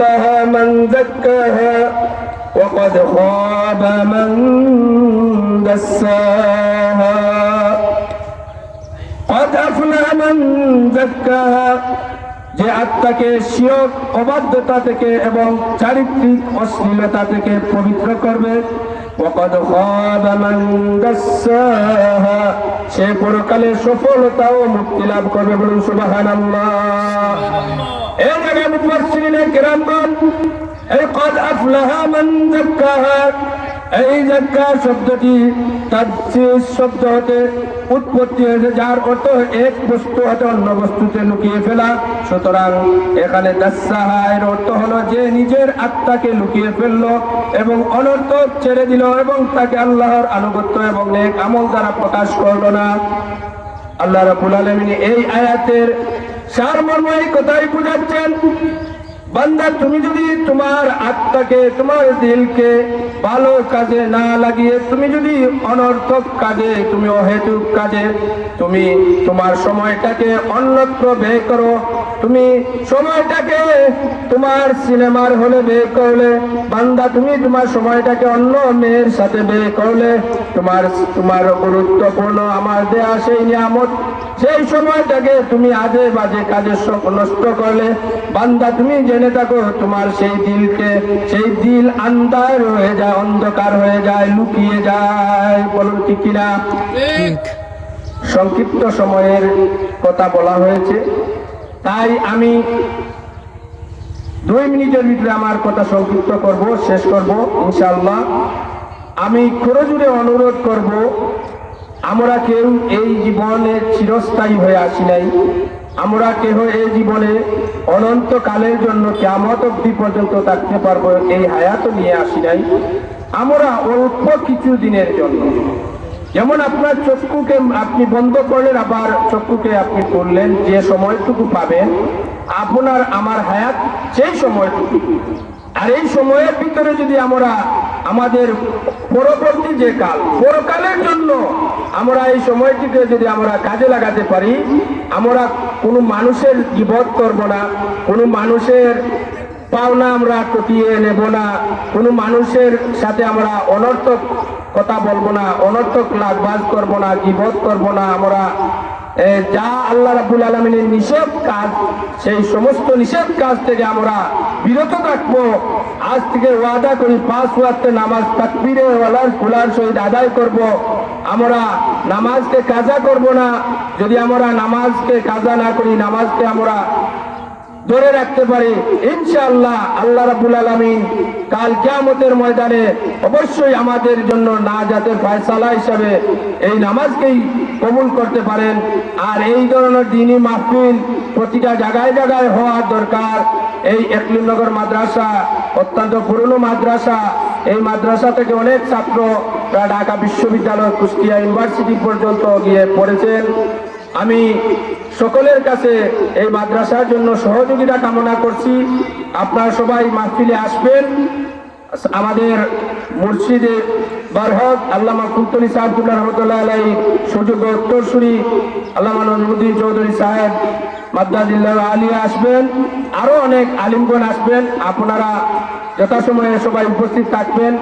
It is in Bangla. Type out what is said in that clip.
أفلح من زكاها وقد خاب من دساها قد أفلح من زكاها যে আত্মাকে শিরক অবাধ্যতা থেকে এবং চারিত্রিক অশ্লীলতা থেকে পবিত্র করবে ওয়াকাদ খাবা মান দাসসাহা সে পরকালে সফলতা ও মুক্তি লাভ করবে বলুন সুবহানাল্লাহ। এই জায়গায় মুফাসসিরিনে কিরামগণ এই قد أفلح من زكاها এই যাক্কা শব্দটি তাদসিস শব্দ হতে উৎপত্তি হয়েছে, যার অর্থ এক বস্তু হতে অন্য বস্তুতে লুকিয়ে ফেলা। সুতরাং এখানে দাসসাহা এর অর্থ হলো যে নিজের আত্মাকে লুকিয়ে ফেললো এবং অনর্থক ছেড়ে দিল এবং তাকে আল্লাহর আনুগত্য এবং নেক আমল দ্বারা প্রকাশ করলো না। আল্লাহ রাব্বুল আলামিন এই আয়াতের সারমর্ম এই কথাই বুঝাচ্ছেন, বান্দা তুমি যদি তোমার আত্মাকে তোমার দিলকে ভালো কাজে না লাগিয়ে তুমি যদি অনর্থক কাজে তুমি অহেতুক কাজে তুমি তোমার সময়টাকে অন্যত্র ব্যয় করো, তুমি সময়টাকে তোমার সিনেমার হলে ব্যয় করলে, বান্দা তুমি তোমার সময়টাকে অন্য মেয়ের সাথে ব্যয় করলে, তোমার গুরুত্বপূর্ণ আমার দেয়া সেই নিয়ামত সেই সময়টাকে তুমি আজে বাজে কাজে নষ্ট করলে, বান্দা তুমি জেনে থাকো তোমার সেই দিল আন্ধার হয়ে যায়, অন্ধকার হয়ে যায়, লুকিয়ে যায়। বলুন ঠিক কিনা? সংক্ষিপ্ত সময়ের কথা বলা হয়েছে, তাই আমি 2 মিনিটের ভিতরে আমার কথা সংক্ষিপ্ত করব, শেষ করব ইনশাআল্লাহ। আমি করজোরে অনুরোধ করব, আমরা কেউ এই জীবনে চিরস্থায়ী হয়ে আসি নাই, আমরা কেহ এই জীবনে অনন্তকালের জন্য কিয়ামত অবধি পর্যন্ত থাকতে পারবো এই হায়াত নিয়ে আসি নাই। আমরা অল্প কিছু দিনের জন্য, যেমন আপনার চক্ষুকে আপনি বন্ধ করলেন আবার চক্ষুকে আপনি করলেন, যে সময়টুকু পাবেন আপনার আমার হায়াত সেই সময়টুকু। আর এই সময়ের ভিতরে যদি আমরা আমাদের পরবর্তী যে কাল পরকালের জন্য আমরা এই সময়টিকে যদি আমরা কাজে লাগাতে পারি, আমরা কোনো মানুষের গীবত করব না, কোনো মানুষের পাওনা আমরা টুকিয়ে নেব না, কোনো মানুষের সাথে আমরা অনর্থক কথা বলবো না, অনর্থক লাভবাজ করব না, গীবত করব না। আমরা যা আল্লাহ রাব্বুল আলামিনের নিষেধ কাজ সেই সমস্ত নিষেধ কাজ থেকে আমরা বিরত থাকবো। আজ থেকে ওয়াদা করি 5 ওয়াক্ত নামাজ তাকবীরে ওয়ালার কুলার সহিত আদায় করব। আমরা নামাজকে কাজা করব না। যদি আমরা নামাজকে কাজা না করি, নামাজকে আমরা ধরে রাখতে পারি, ইনশাআল্লাহ আল্লাহ রাব্বুল আলামিন কাল কিয়ামতের ময়দানে অবশ্যই আমাদের জন্য নাজাতের ফয়সালা হিসাবে এই নামাজকেই কবুল করতে পারেন। আর এই ধরনের দ্বীনি মাহফিল প্রতিটা জায়গায় জায়গায় হওয়ার দরকার। এই একলিমনগর মাদ্রাসা অত্যন্ত পুরনো মাদ্রাসা, এই মাদ্রাসা থেকে অনেক ছাত্র ঢাকা বিশ্ববিদ্যালয়, কুষ্টিয়া ইউনিভার্সিটি পর্যন্ত গিয়ে পড়েছেন। আমি সকলের কাছে এই মাদ্রাসার জন্য সহযোগিতা কামনা করছি। আপনারা সবাই মাহফিলে আসবেন। আমাদের মুর্শিদে বারহক আল্লামা কুলতলি সাহেবুল্লাহ রহমতুল্লাহ আলাইহি সুযোগ্য উত্তরসূরি আল্লামা নজরুদ্দিন চৌধুরী সাহেব মাদ্দাজিল্লাহ আলিয়া আসবেন, আরো অনেক আলিমগণ আসবেন। আপনারা যথাসময়ে সবাই উপস্থিত থাকবেন।